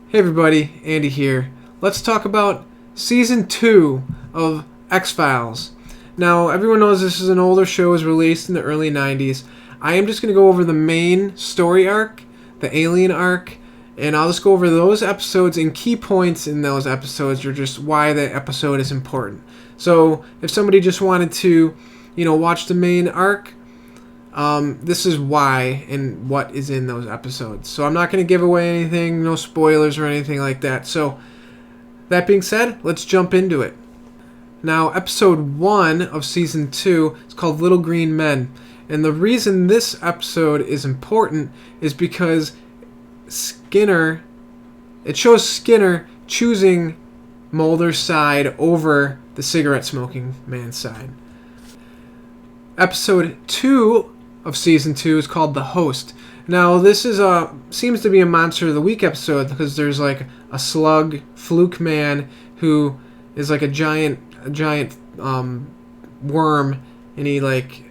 Hey everybody, Andy here. Let's talk about Season 2 of X-Files. Now, everyone knows this is an older show, it was released in the early 90s. I am just going to go over the main story arc, the alien arc, and I'll just go over those episodes and key points in those episodes, or just why the episode is important. So, if somebody just wanted to, watch the main arc, this is why and what is in those episodes. So I'm not going to give away anything, no spoilers or anything like that. So that being said, let's jump into it. Now, episode 1 of season 2 is called Little Green Men. And the reason this episode is important is because it shows Skinner choosing Moulder's side over the cigarette smoking man's side. Episode 2 of season 2 is called The Host. Now, this is seems to be a Monster of the Week episode because there's like a slug fluke man who is like a giant worm, and he like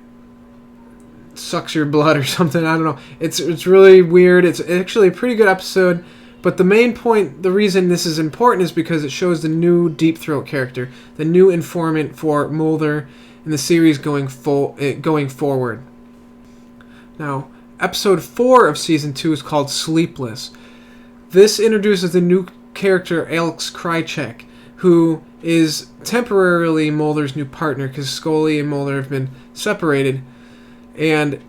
sucks your blood or something. I don't know. It's really weird. It's actually a pretty good episode. But the main point, the reason this is important, is because it shows the new Deep Throat character, the new informant for Moulder in the series going forward. Now, episode 4 of season 2 is called Sleepless. This introduces the new character Alex Krycek, who is temporarily Moulder's new partner because Scully and Moulder have been separated. And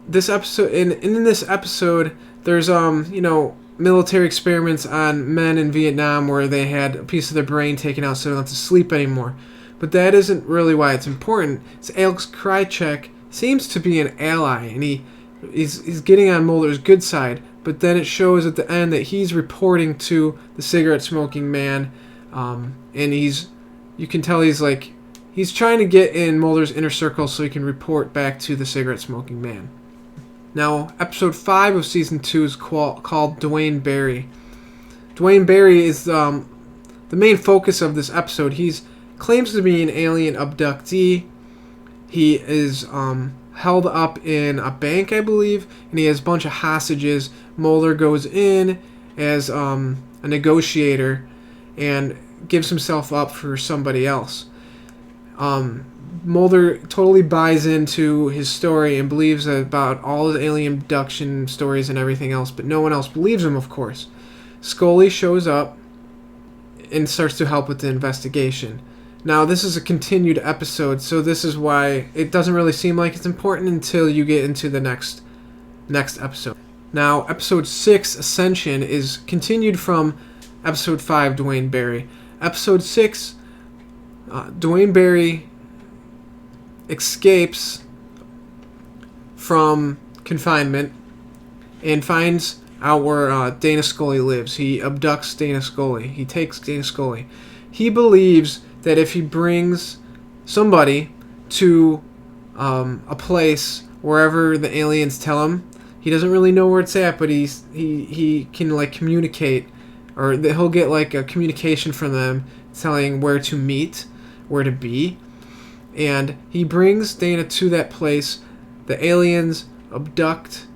this episode, in this episode, there's military experiments on men in Vietnam where they had a piece of their brain taken out so they don't have to sleep anymore. But that isn't really why it's important. It's Alex Krycek seems to be an ally, and he's getting on Moulder's good side, but then it shows at the end that he's reporting to the cigarette smoking man, and you can tell he's trying to get in Moulder's inner circle so he can report back to the cigarette smoking man. Now, episode 5 of season 2 is called Duane Barry. Duane Barry is the main focus of this episode. He claims to be an alien abductee. He is held up in a bank, I believe, and he has a bunch of hostages. Moulder goes in as a negotiator and gives himself up for somebody else. Moulder totally buys into his story and believes about all his alien abduction stories and everything else, but no one else believes him, of course. Scully shows up and starts to help with the investigation. Now, this is a continued episode, so this is why it doesn't really seem like it's important until you get into the next episode. Now, episode 6, Ascension, is continued from episode 5, Duane Barry. Episode 6, Duane Barry escapes from confinement and finds out where Dana Scully lives. He abducts Dana Scully. He takes Dana Scully. He believes that if he brings somebody to a place wherever the aliens tell him, he doesn't really know where it's at, but he can communicate, or he'll get a communication from them telling where to meet, where to be, and he brings Dana to that place. The aliens abduct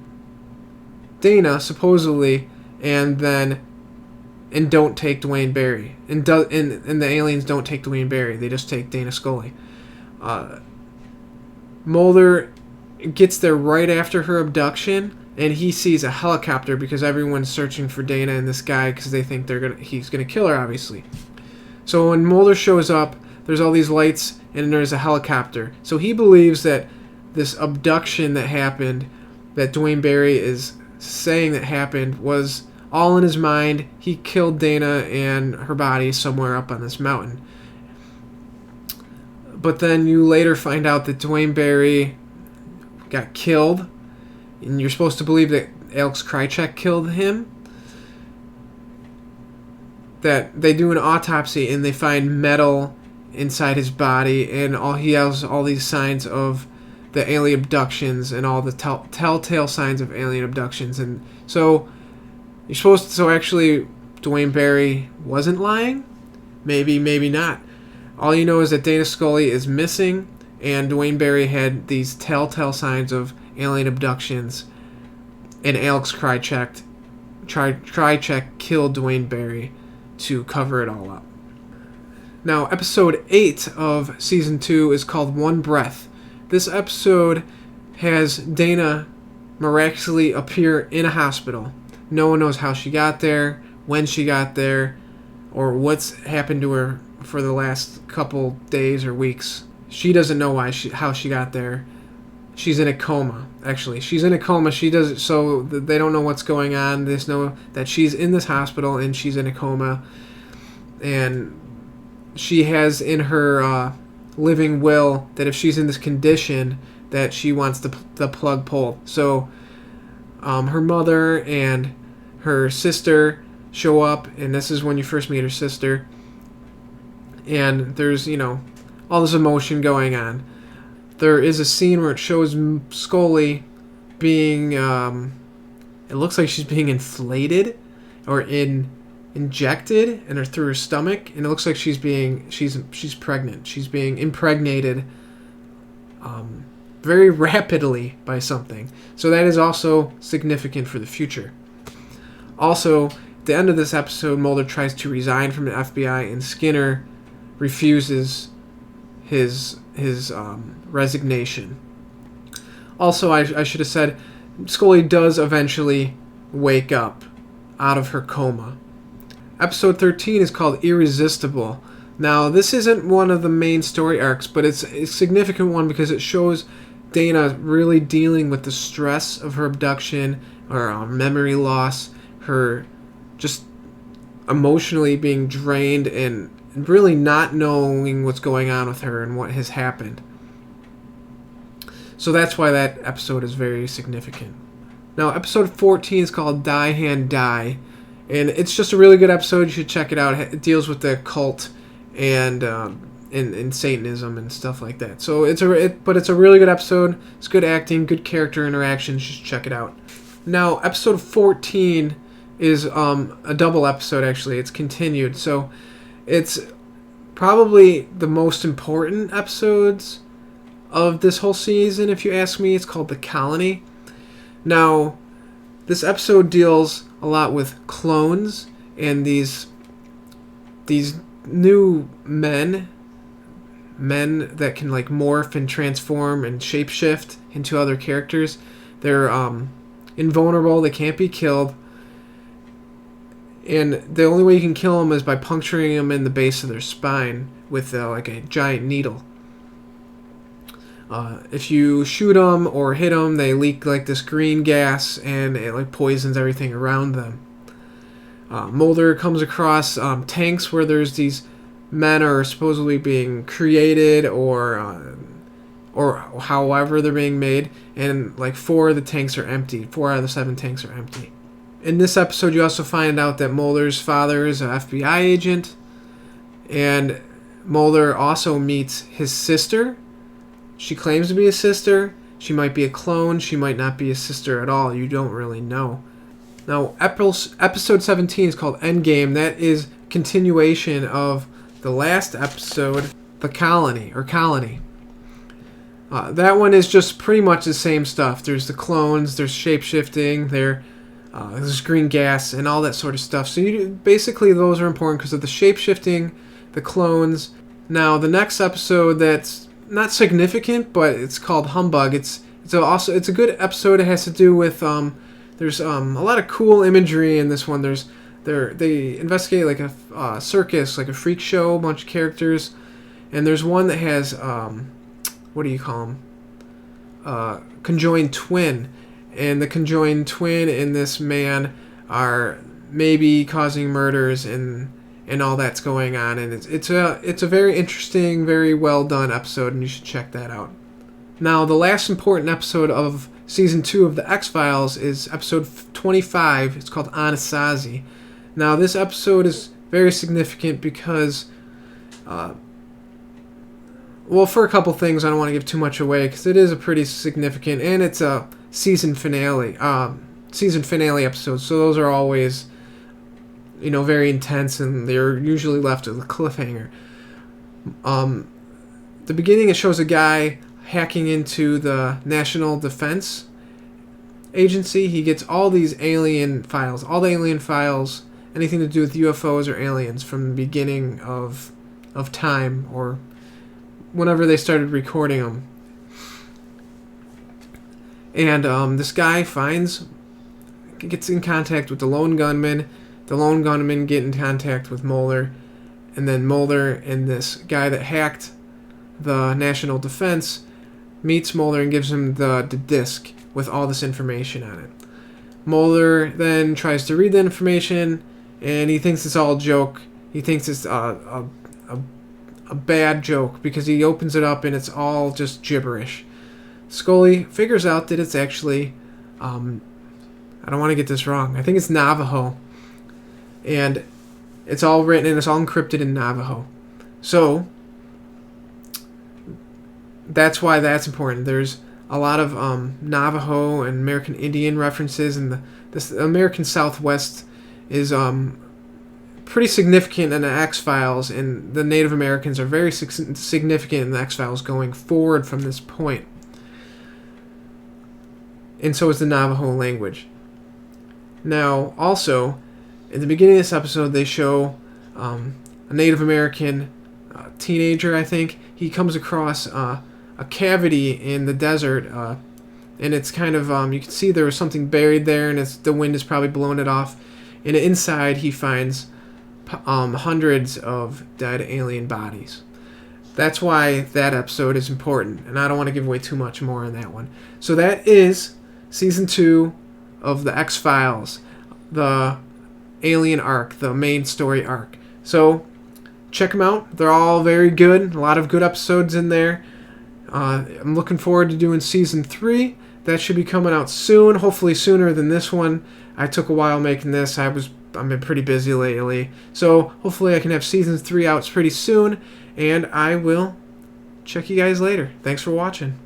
Dana supposedly, and don't take Duane Barry. And the aliens don't take Duane Barry. They just take Dana Scully. Moulder gets there right after her abduction, and he sees a helicopter because everyone's searching for Dana and this guy because they think he's gonna kill her, obviously. So when Moulder shows up, there's all these lights and there's a helicopter. So he believes that this abduction that happened, that Duane Barry is saying that happened, was all in his mind. He killed Dana and her body somewhere up on this mountain. But then you later find out that Duane Barry got killed, and you're supposed to believe that Alex Krycek killed him. That they do an autopsy and they find metal inside his body, and he has all these signs of the alien abductions and all the telltale signs of alien abductions. And so actually Duane Barry wasn't lying? Maybe not. All you know is that Dana Scully is missing, and Duane Barry had these telltale signs of alien abductions, and Alex Krycek Krychek killed Duane Barry to cover it all up. Now, episode 8 of season 2 is called One Breath. This episode has Dana miraculously appear in a hospital. No one knows how she got there, when she got there, or what's happened to her for the last couple days or weeks. She doesn't know how she got there. She's in a coma, actually. She's in a coma. She does so they don't know what's going on. They just know that she's in this hospital and she's in a coma. And she has in her living will that if she's in this condition, that she wants the plug pulled. So her mother and her sister show up, and this is when you first meet her sister. And there's, all this emotion going on. There is a scene where it shows Scully being, it looks like she's being inflated or injected and through her stomach, and it looks like she's pregnant. She's being impregnated very rapidly by something. So that is also significant for the future. Also, at the end of this episode, Moulder tries to resign from the FBI, and Skinner refuses his resignation. Also, I should have said, Scully does eventually wake up out of her coma. Episode 13 is called Irresistible. Now, this isn't one of the main story arcs, but it's a significant one because it shows Dana really dealing with the stress of her abduction or memory loss, her just emotionally being drained and really not knowing what's going on with her and what has happened. So that's why that episode is very significant. Now, episode 14 is called Die Hand Die, and it's just a really good episode. You should check it out. It deals with the cult and Satanism and stuff like that. So it's a really good episode. It's good acting, good character interactions. You should check it out. Now, episode 14 is a double episode, actually. It's continued. So it's probably the most important episodes of this whole season, if you ask me. It's called The Colony. Now, this episode deals a lot with clones and these new men that can like morph and transform and shapeshift into other characters. They're invulnerable. They can't be killed. And the only way you can kill them is by puncturing them in the base of their spine with like a giant needle. If you shoot them or hit them, they leak like this green gas, and it like poisons everything around them. Moulder comes across tanks where there's these men are supposedly being created or however they're being made, and like 4 of the tanks are empty. 4 out of the 7 tanks are empty. In this episode, you also find out that Moulder's father is an FBI agent, and Moulder also meets his sister. She claims to be a sister. She might be a clone. She might not be a sister at all. You don't really know. Now, episode 17 is called Endgame. That is continuation of the last episode, The Colony, or Colony. That one is just pretty much the same stuff. There's the clones, there's shape-shifting, there's green gas, and all that sort of stuff. So basically those are important because of the shape-shifting, the clones. Now, the next episode that's not significant, but it's called Humbug. It's a good episode. It has to do with there's a lot of cool imagery in this one. They investigate like a circus, like a freak show, a bunch of characters, and there's one that has what do you call them? Conjoined twin, and the conjoined twin and this man are maybe causing murders and all that's going on, and it's a very interesting, very well done episode, and you should check that out. Now, the last important episode of season 2 of the X-Files is episode 25. It's called Anasazi. Now, this episode is very significant because, for a couple things, I don't want to give too much away because it is a pretty significant, and it's a season finale episode. So those are always, very intense, and they're usually left with a cliffhanger. The beginning, it shows a guy hacking into the national defense, agency. He gets all these alien files, all the alien files, anything to do with UFOs or aliens from the beginning of time, or whenever they started recording them. And this guy gets in contact with the lone gunman. The lone gunman get in contact with Moulder, and then Moulder and this guy that hacked the National Defense meets Moulder and gives him the disc with all this information on it. Moulder then tries to read the information, and he thinks it's all a joke. He thinks it's a bad joke because he opens it up and it's all just gibberish. Scully figures out that it's actually, I don't want to get this wrong, I think it's Navajo. And it's all written and it's all encrypted in Navajo. So, that's why that's important. There's a lot of Navajo and American Indian references, and the American Southwest is pretty significant in the X-Files, and the Native Americans are very significant in the X-Files going forward from this point. And so is the Navajo language. Now, also, in the beginning of this episode, they show a Native American teenager, I think. He comes across a cavity in the desert, and it's kind of, you can see there was something buried there, and the wind has probably blown it off. And inside, he finds hundreds of dead alien bodies. That's why that episode is important, and I don't want to give away too much more on that one. So that is Season 2 of the X-Files, the Alien arc, the main story arc. So, check them out. They're all very good. A lot of good episodes in there. I'm looking forward to doing Season 3. That should be coming out soon, hopefully sooner than this one. I took a while making this. I've been pretty busy lately. So, hopefully I can have Season 3 out pretty soon, and I will check you guys later. Thanks for watching.